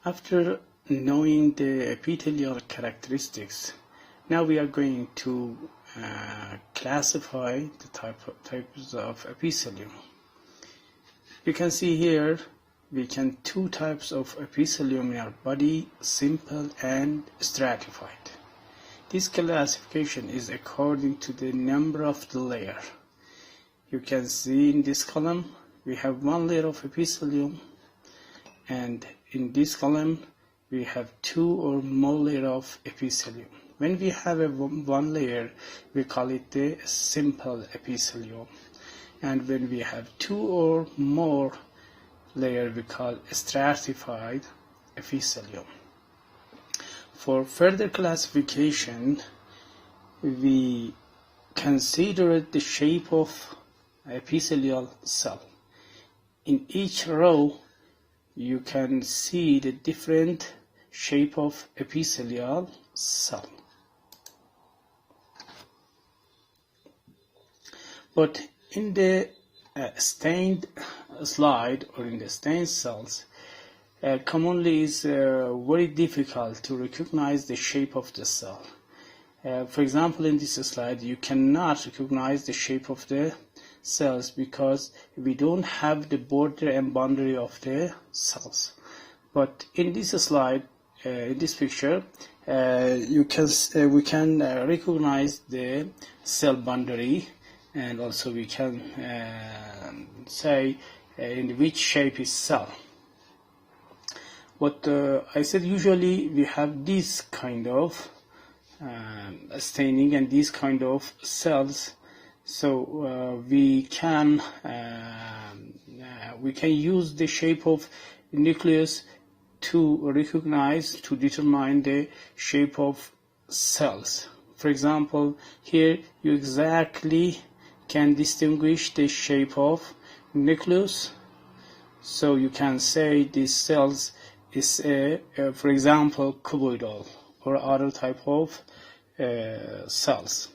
After knowing the epithelial characteristics, now we are going to classify the types of epithelium. You can see here we can two types of epithelium in our body: simple and stratified. This classification is according to the number of the layer. You can see in this column we have one layer of epithelium, and in this column we have two or more layers of epithelium. When we have one layer, we call it the simple epithelium, and when we have two or more layers, we call stratified epithelium. For further classification, we consider the shape of epithelial cell. In each row, you can see the different shape of epithelial cell. But in the stained slide or in the stained cells, commonly is very difficult to recognize the shape of the cell. For example, in this slide, you cannot recognize the shape of the cells because we don't have the border and boundary of the cells. But in this slide, in this picture, we can recognize the cell boundary, and also we can say in which shape is cell. But I said usually we have this kind of staining and these kind of cells, so we can use the shape of nucleus to recognize, to determine the shape of cells. For example, here you exactly can distinguish the shape of nucleus, so you can say these cells is for example cuboidal or other type of cells.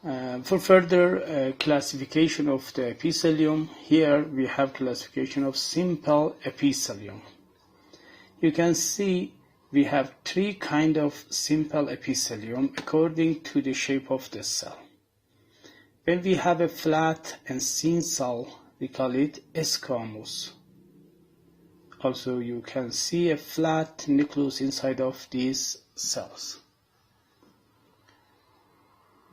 For further classification of the epithelium, here we have classification of simple epithelium. You can see we have three kinds of simple epithelium according to the shape of the cell. When we have a flat and thin cell, we call it squamous. Also, you can see a flat nucleus inside of these cells.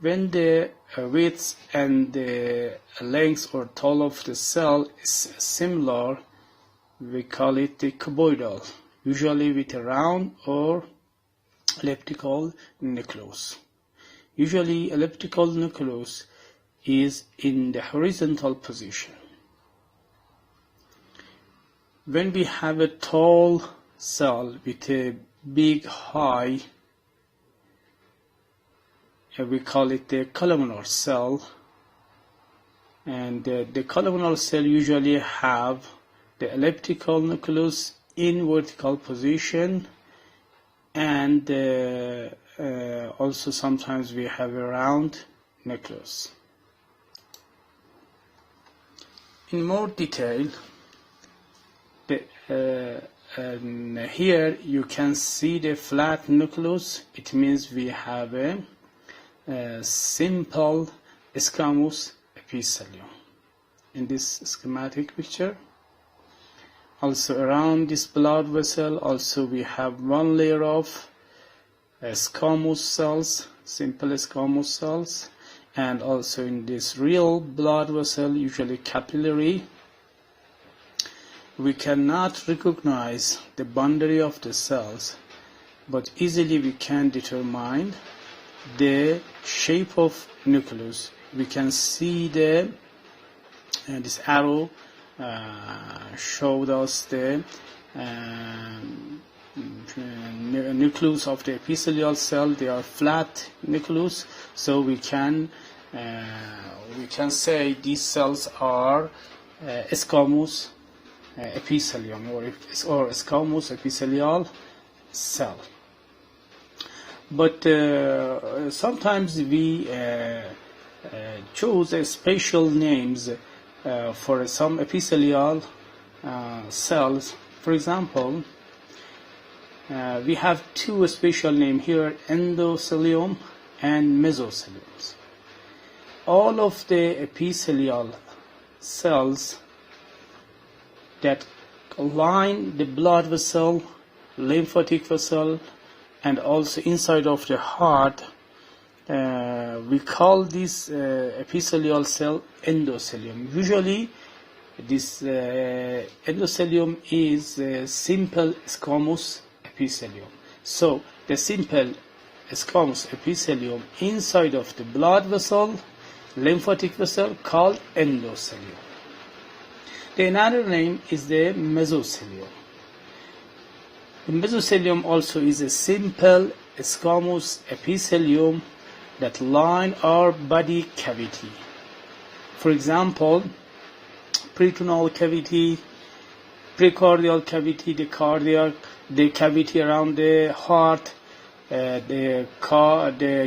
When the width and the length or tall of the cell is similar, we call it the cuboidal, usually with a round or elliptical nucleus. Usually, elliptical nucleus is in the horizontal position. When we have a tall cell with a big high, we call it the columnar cell, and the columnar cell usually have the elliptical nucleus in vertical position, and also sometimes we have a round nucleus. In more detail, here you can see the flat nucleus. It means we have a simple squamous epithelium in this schematic picture. Also around this blood vessel, also we have one layer of squamous cells, simple squamous cells, and also in this real blood vessel, usually capillary, we cannot recognize the boundary of the cells, but easily we can determine the shape of nucleus. We can see the this arrow showed us the nucleus of the epithelial cell. They are flat nucleus, so we can say these cells are squamous epithelium or squamous epithelial cell. But sometimes we choose special names for some epithelial cells. For example, we have two special names here, endothelium and mesothelium. All of the epithelial cells that line the blood vessel, lymphatic vessel, and also inside of the heart, we call this epithelial cell endothelium. Usually this endothelium is simple squamous epithelium. So the simple squamous epithelium inside of the blood vessel, lymphatic vessel, called endothelium. The another name is the mesothelium. The mesothelium also is a simple squamous epithelium that line our body cavity. For example, peritoneal cavity, precordial cavity, the cavity around the heart, the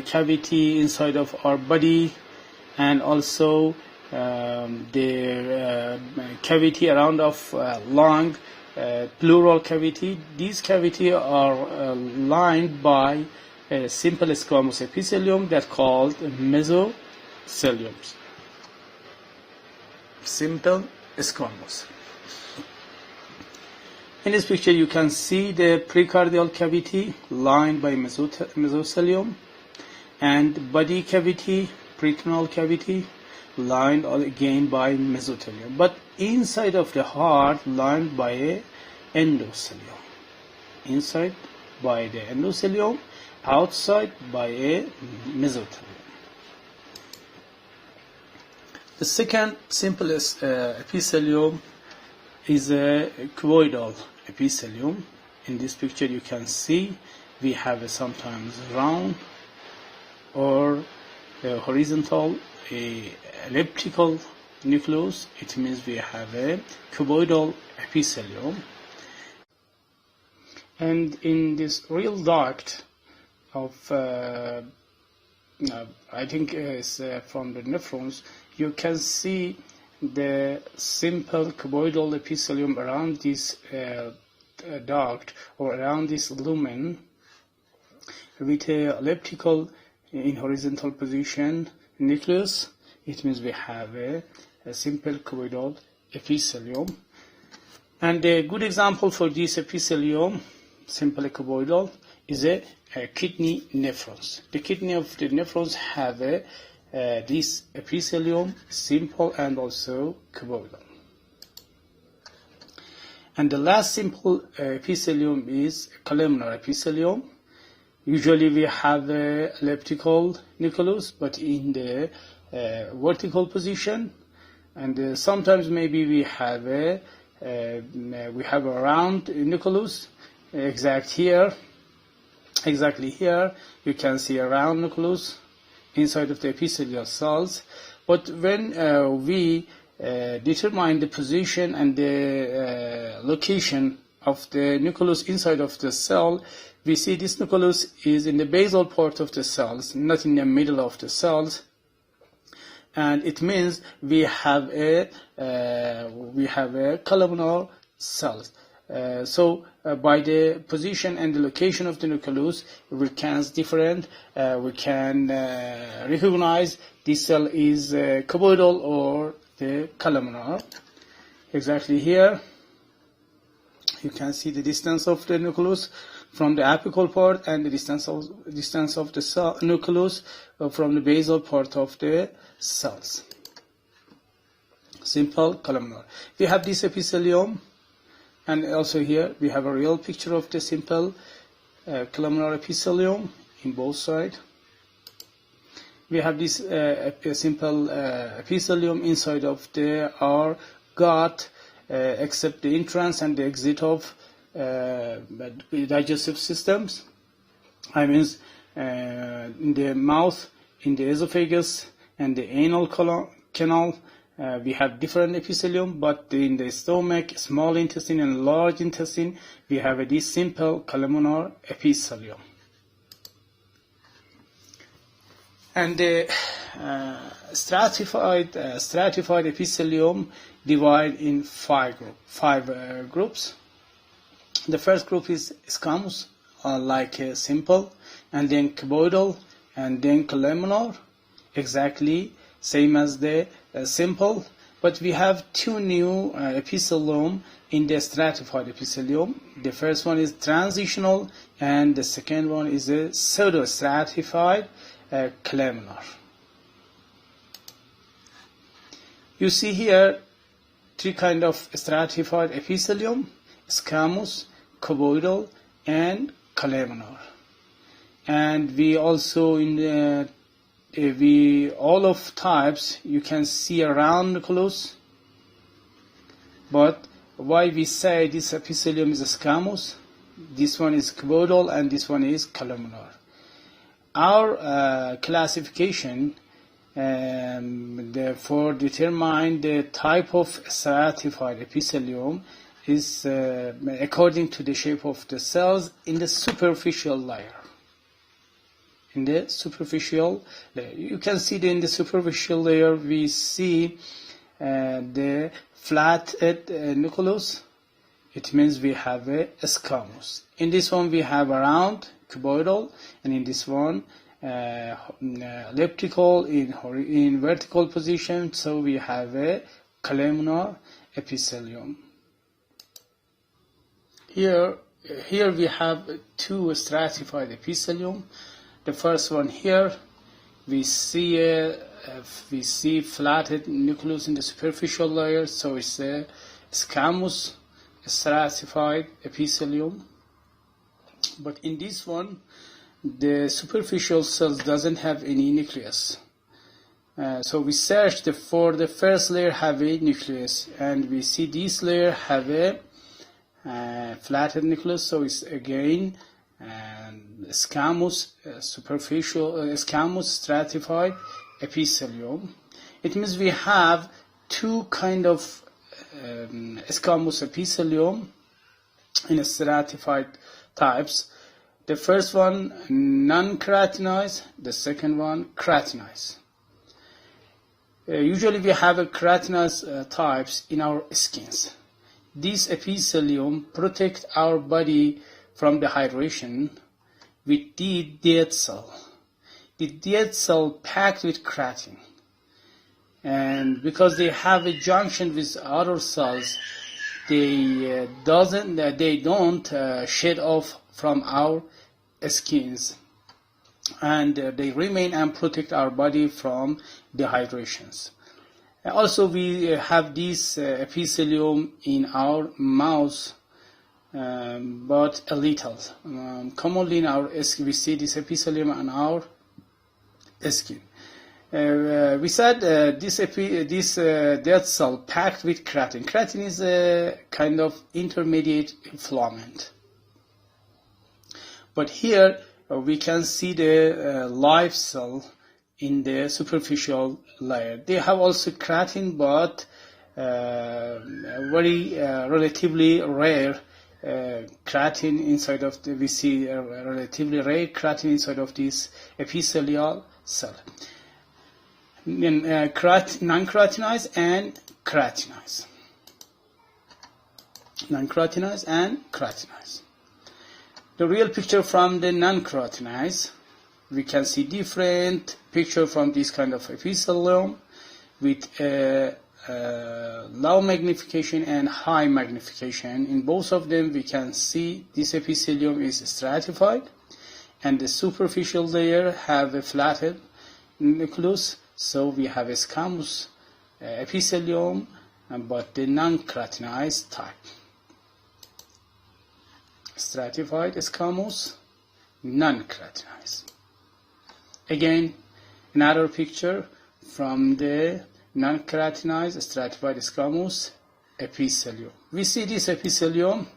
cavity inside of our body, and also the cavity around of lung, pleural cavity. These cavities are lined by a simple squamous epithelium that called mesothelium. Simple squamous. In this picture you can see the precordial cavity lined by mesothelium, and body cavity, peritoneal cavity, lined again by mesothelium, but inside of the heart lined by a endothelium. Inside by the endothelium, outside by a mesothelium. The second simplest epithelium is a cuboidal epithelium. In this picture you can see we have a sometimes round or a horizontal, elliptical nucleus. It means we have a cuboidal epithelium. And in this real duct of I think is from the nephrons, you can see the simple cuboidal epithelium around this duct or around this lumen with a elliptical in horizontal position nucleus. It means we have a simple cuboidal epithelium. And a good example for this epithelium, simple cuboidal, is a kidney nephrons. The kidney of the nephrons have this epithelium, simple and also cuboidal. And the last simple epithelium is columnar epithelium. Usually we have a elliptical nucleus, but in the vertical position, and sometimes maybe we have a round nucleus. Exactly here you can see a round nucleus inside of the epithelial cells. But when we determine the position and the location of the nucleus inside of the cell, we see this nucleus is in the basal part of the cells, not in the middle of the cells. And it means we have a columnar cells. So by the position and the location of the nucleus, we can recognize this cell is cuboidal or the columnar. Exactly here you can see the distance of the nucleus from the apical part and the distance of the cell nucleus from the basal part of the cells. Simple columnar. We have this epithelium, and also here we have a real picture of the simple columnar epithelium in both sides. We have this simple epithelium inside of our gut, except the entrance and the exit of digestive systems. I mean, in the mouth, in the esophagus, and the anal canal, we have different epithelium, but in the stomach, small intestine, and large intestine, we have this simple columnar epithelium. And the stratified epithelium divide in five groups. The first group is squamous, like simple, and then cuboidal, and then columnar, exactly same as the simple. But we have two new epithelium in the stratified epithelium. The first one is transitional, and the second one is a pseudo-stratified columnar. You see here three kinds of stratified epithelium: squamous, cuboidal, and columnar. And we also all of types you can see around close. But why we say this epithelium is squamous, this one is cuboidal, and this one is columnar? Our classification therefore determine the type of stratified epithelium is according to the shape of the cells in the superficial layer. In the superficial layer, you can see that in the superficial layer we see the flattened nucleus. It means we have a squamous. In this one we have a round cuboidal, and in this one elliptical in vertical position, so we have a columnar epithelium. Here we have two stratified epithelium. The first one here, we see flattened nucleus in the superficial layer, so it's a squamous stratified epithelium. But in this one, the superficial cells doesn't have any nucleus. So we searched for the first layer have a nucleus, and we see this layer have a flattened nucleus, so it's again squamous squamous stratified epithelium. It means we have two kind of squamous epithelium in stratified types. The first one non-keratinized, the second one keratinized. Usually we have a keratinized types in our skins. This epithelium protect our body from dehydration with the dead cell. The dead cell packed with keratin. And because they have a junction with other cells, they don't shed off from our skins, and they remain and protect our body from dehydrations. Also, we have this epithelium in our mouth, but a little. Commonly in our skin, we see this epithelium on our skin. We said this dead cell packed with keratin. Keratin is a kind of intermediate filament. But here we can see the live cell in the superficial layer. They have also keratin, but very relatively rare keratin inside of we see relatively rare keratin inside of this epithelial cell. Then non-keratinized and keratinized. Non-keratinized and keratinized. The real picture from the non-keratinized, we can see different picture from this kind of epithelium with low magnification and high magnification. In both of them, we can see this epithelium is stratified, and the superficial layer have a flattened nucleus. So we have a squamous epithelium, but the non-keratinized type. Stratified squamous, non-keratinized. Again, another picture from the non-keratinized stratified squamous epithelium. We see this epithelium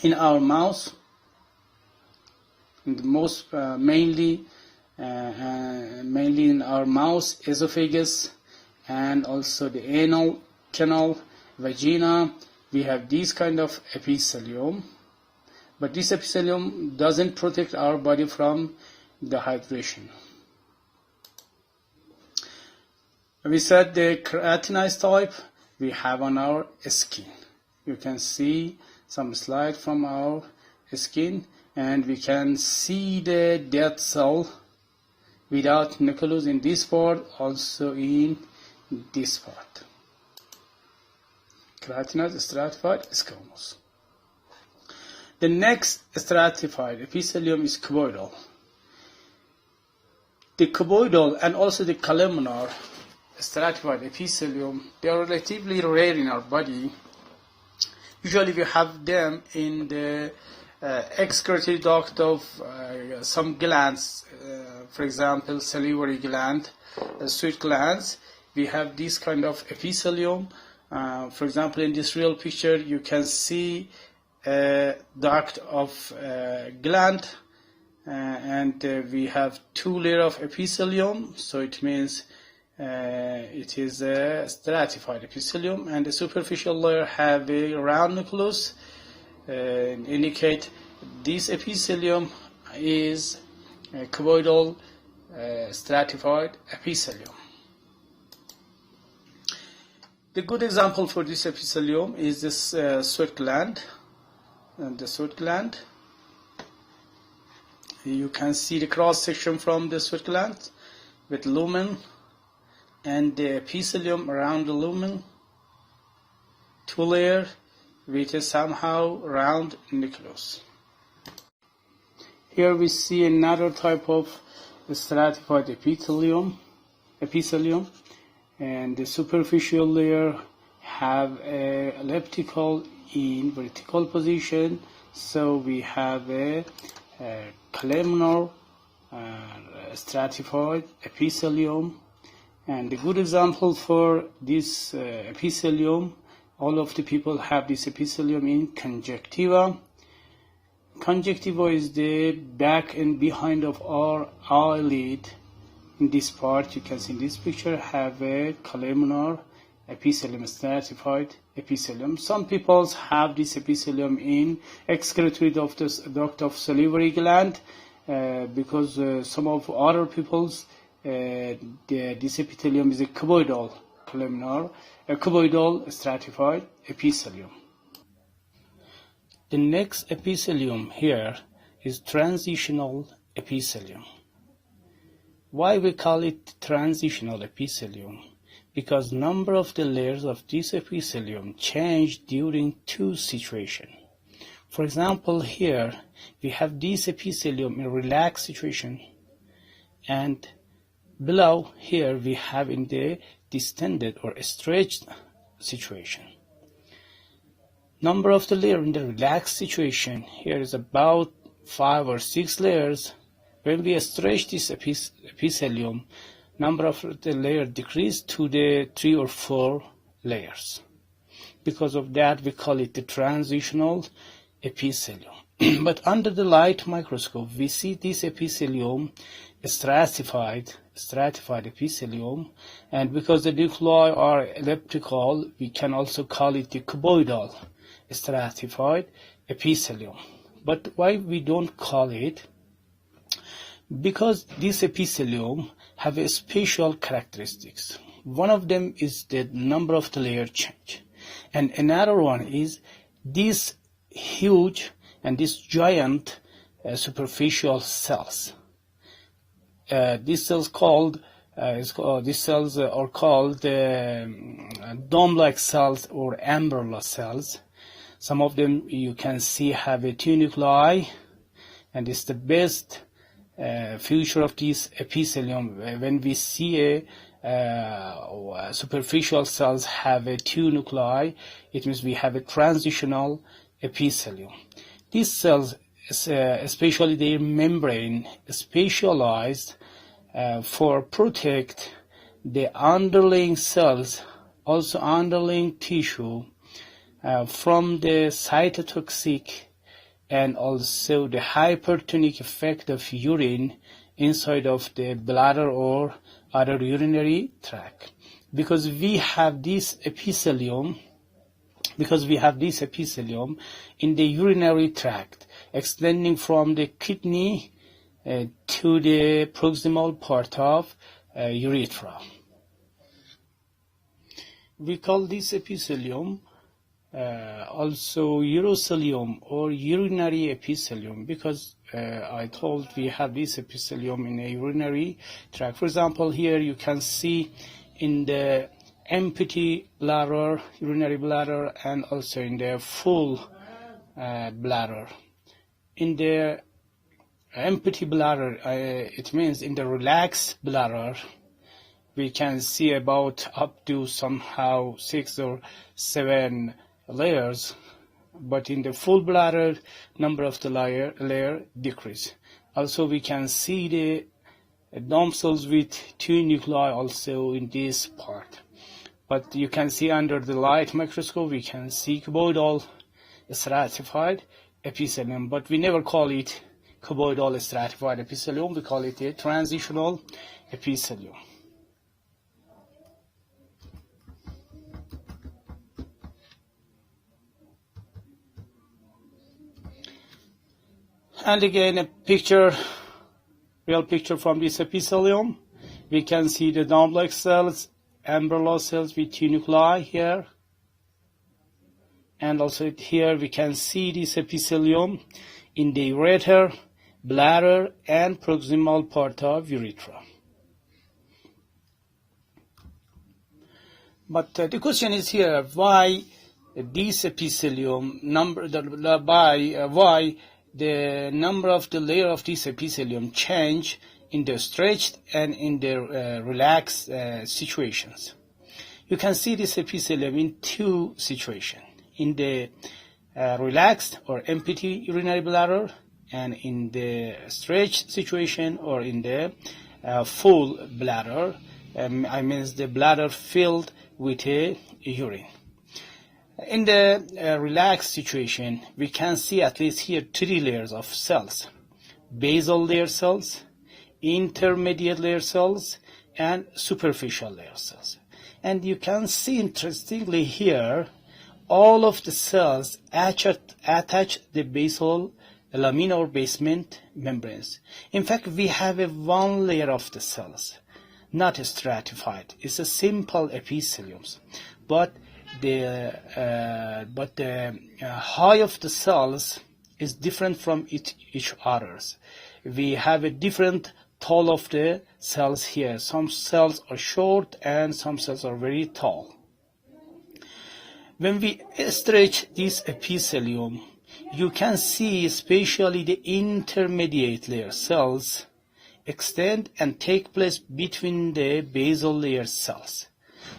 in our mouth, mainly in our mouth, esophagus, and also the anal canal, vagina. We have this kind of epithelium. But this epithelium doesn't protect our body from dehydration. We said the keratinized type we have on our skin. You can see some slide from our skin, and we can see the dead cell without nucleus in this part, also in this part. Keratinized stratified squamous. The next stratified epithelium is cuboidal. The cuboidal and also the columnar stratified epithelium, they are relatively rare in our body. Usually we have them in the excretory duct of some glands, for example, salivary gland, sweat glands. We have this kind of epithelium. For example, in this real picture, you can see a duct of gland, and we have two layers of epithelium, so it means it is a stratified epithelium, and the superficial layer have a round nucleus, indicate this epithelium is a cuboidal stratified epithelium. The good example for this epithelium is this sweat gland. And the sweat gland, you can see the cross section from the sweat gland with lumen and the epithelium around the lumen, two layer with a somehow round nucleus. Here we see another type of stratified epithelium, and the superficial layer have a elliptical in vertical position, so we have a columnar stratified epithelium. And the good example for this epithelium, all of the people have this epithelium in conjunctiva. Conjunctiva is the back and behind of our eyelid. In this part, you can see in this picture, have a columnar epithelium, stratified epithelium. Some people have this epithelium in excretory duct of salivary gland, because some of other people's this epithelium is a cuboidal columnar, a cuboidal stratified epithelium. The next epithelium here is transitional epithelium. Why we call it transitional epithelium? Because number of the layers of this epithelium change during two situations. For example, here we have this epithelium in relaxed situation, and below here we have in the distended or stretched situation. Number of the layer in the relaxed situation here is about 5 or 6 layers. When we stretch this epithelium, number of the layer decrease to the 3 or 4 layers. Because of that, we call it the transitional epithelium. But under the light microscope, we see this epithelium stratified epithelium, and because the nuclei are elliptical, we can also call it the cuboidal stratified epithelium. But why we don't call it? Because this epithelium have a special characteristics. One of them is the number of the layer change, and another one is this huge and this giant superficial cells. These cells are called dome-like cells or umbrella cells. Some of them you can see have a 2 nuclei, and it's the best feature of this epithelium. When we see a superficial cells have a 2 nuclei, it means we have a transitional epithelium. These cells, especially their membrane, specialized for protect the underlying cells, also underlying tissue, from the cytotoxic and also the hypertonic effect of urine inside of the bladder or other urinary tract. Because we have this epithelium in the urinary tract, extending from the kidney to the proximal part of urethra. we call this epithelium also urocilium or urinary epithelium, because I told we have this epithelium in a urinary tract. For example, here you can see in the empty bladder, urinary bladder, and also in the full bladder. In the empty bladder, it means in the relaxed bladder, we can see about up to somehow 6 or 7 layers, but in the full bladder, number of the layer decrease. Also, we can see the dome cells with 2 nuclei also in this part. But you can see under the light microscope, we can see cuboidal stratified epithelium, but we never call it cuboidal stratified epithelium. We call it a transitional epithelium. And again, a picture, real picture from this epithelium. We can see the dome-like cells, umbrella cells with 2 nuclei here. And also here we can see this epithelium in the ureter, bladder, and proximal part of urethra. But the question is here, why this epithelium why the number of the layer of this epithelium change in the stretched and in the relaxed situations. You can see this epithelium in 2 situations, in the relaxed or empty urinary bladder, and in the stretched situation or in the full bladder. I mean the bladder filled with urine. In the relaxed situation, we can see at least here 3 layers of cells: basal layer cells, intermediate layer cells, and superficial layer cells. And you can see interestingly here, all of the cells attach the basal lamina or basement membranes. In fact, we have a 1 layer of the cells, not stratified. It's a simple epithelium, but the height of the cells is different from each others. We have a different tall of the cells here. Some cells are short and some cells are very tall. When we stretch this epithelium, you can see especially the intermediate layer cells extend and take place between the basal layer cells.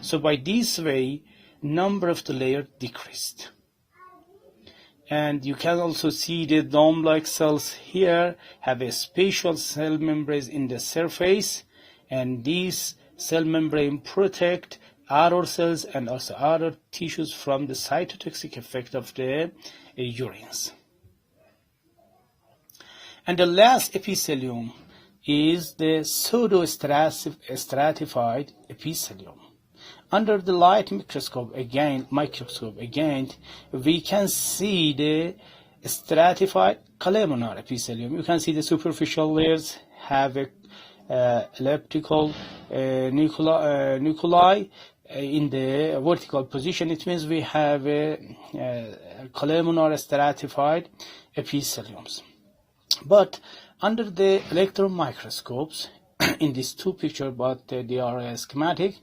So by this way, number of the layer decreased. And you can also see the dome-like cells here have a special cell membrane in the surface, and these cell membrane protect other cells and also other tissues from the cytotoxic effect of the urines. And the last epithelium is the pseudo-stratified epithelium. Under the light microscope again, we can see the stratified columnar epithelium. You can see the superficial layers have a elliptical nuclei in the vertical position. It means we have a columnar stratified epitheliums. But under the electron microscopes, in these 2 pictures, but they are schematic.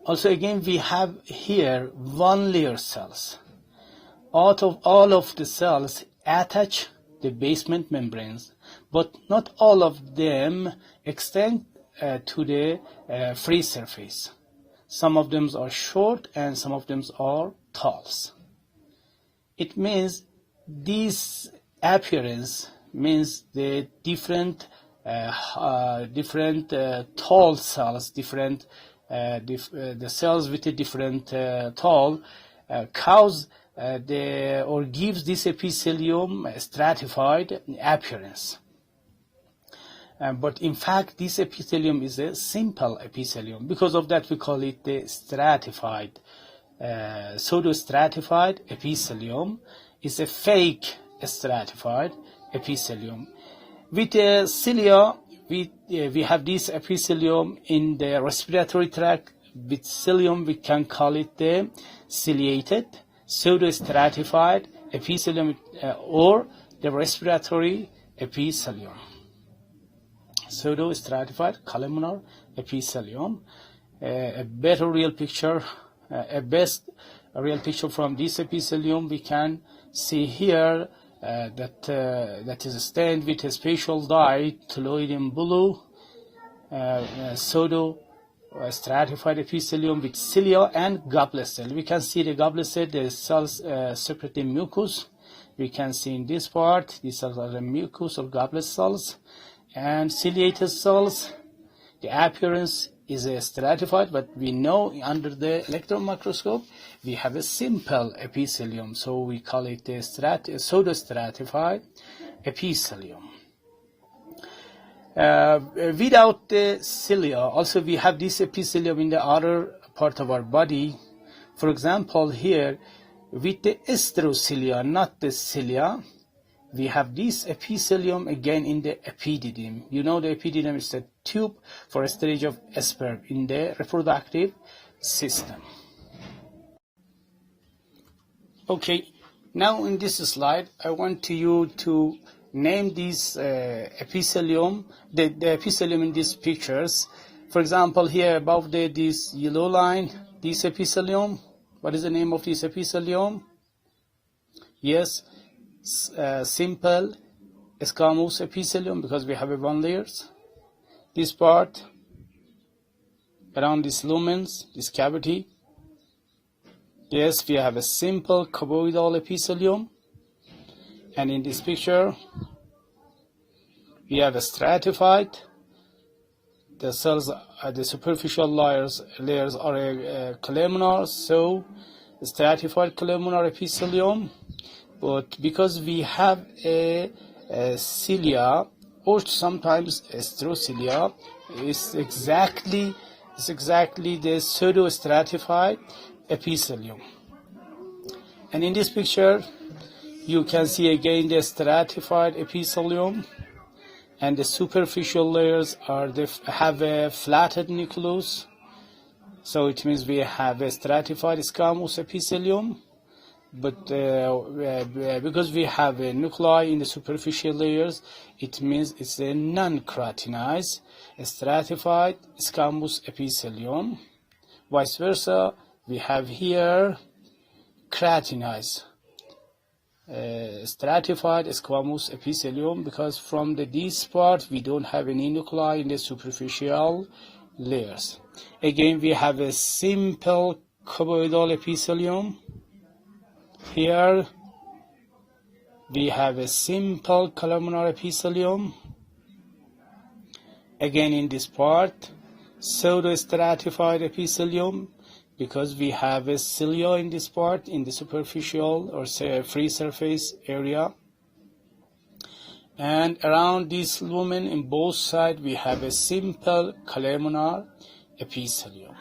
Also, again, we have here 1 layer cells. Out of all of the cells attach the basement membranes, but not all of them extend to the free surface. Some of them are short and some of them are tall. It means this appearance means the different tall cells, the cells with a different tall cause or gives this epithelium a stratified appearance. But in fact, this epithelium is a simple epithelium. Because of that, we call it the stratified, pseudo-stratified epithelium. It's a fake stratified epithelium. With cilia, we have this epithelium in the respiratory tract with cilium, we can call it the ciliated, pseudostratified epithelium, or the respiratory epithelium. Pseudostratified columnar epithelium. A better real picture, a real picture from this epithelium we can see here, that is stained with a special dye, toluidine blue, pseudo-stratified epithelium with cilia and goblet cell. We can see the goblet cell, the cells secreting mucus. We can see in this part, these cells are the mucus or goblet cells, and ciliated cells. The appearance is stratified, but we know under the electron microscope we have a simple epithelium, so we call it a pseudo-stratified epithelium. Without the cilia, also we have this epithelium in the other part of our body. For example, here with the asterocilia, not the cilia, we have this epithelium again in the epididyme. You know the epididyme is the tube for storage of sperm in the reproductive system. Okay, now in this slide, I want you to name this epithelium, the epithelium in these pictures. For example, here above this yellow line, this epithelium. What is the name of this epithelium? Yes, simple squamous epithelium, because we have one layers. This part around these lumens, this cavity. Yes, we have a simple cuboidal epithelium. And in this picture, we have a stratified. The cells, the superficial layers are columnar, so stratified columnar epithelium. But because we have a cilia, or sometimes asterocilia, it's exactly the pseudo-stratified epithelium. And in this picture, you can see again the stratified epithelium, and the superficial layers have a flattened nucleus. So it means we have a stratified squamous epithelium. But because we have a nuclei in the superficial layers, it means it's a non-keratinized, stratified squamous epithelium. Vice versa, we have here keratinized, stratified squamous epithelium, because from this part we don't have any nuclei in the superficial layers. Again, we have a simple cuboidal epithelium. Here we have a simple columnar epithelium. Again, in this part, pseudo-stratified epithelium, because we have a cilia in this part, in the superficial or free surface area. And around this lumen in both sides, we have a simple columnar epithelium.